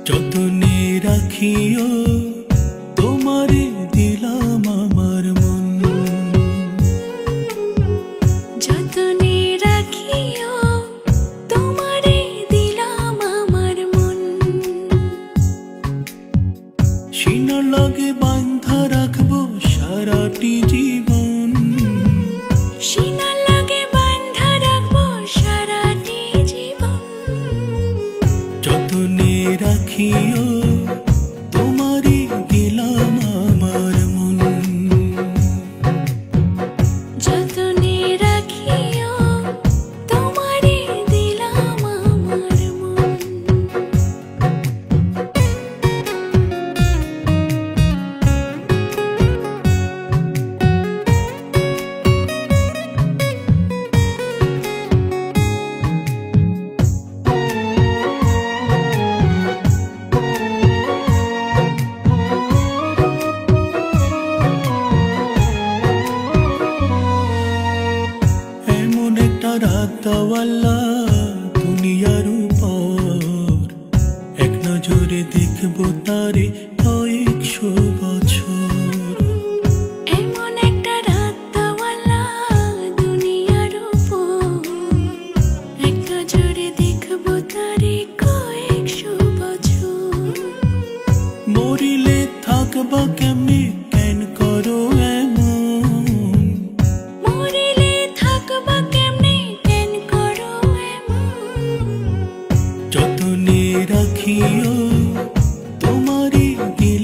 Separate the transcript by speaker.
Speaker 1: যতনে রাখিও তোমারে দিলাম আমার মন,
Speaker 2: যতনে রাখিও তোমারে দিলাম আমার মন।
Speaker 1: সিনার লগে বাঁধা রাখবো সারাটি জীবন,
Speaker 2: সিনার লগে বাঁধা রাখবো সারাটি জীবন।
Speaker 1: যতনে রাখিও তোমারে দিলাম আমার মন,
Speaker 2: যতনে রাখিও তোমারে দিলাম আমার মন।
Speaker 1: রাতওয়ালা দুনিয়ার উপর এক নজরে দেখবো তারে কয়েকশো বছর।
Speaker 2: এমন একটা রাতওয়ালা দুনিয়ার উপর এক নজরে দেখবো তারে কয়েকশো বছর।
Speaker 1: মরিলে থাকবা কেমনে কেন করো এমন,
Speaker 2: মরিলে থাকবা কেমনে কেন করো এমন।
Speaker 1: যতনে রাখিও তোমারে দিলাম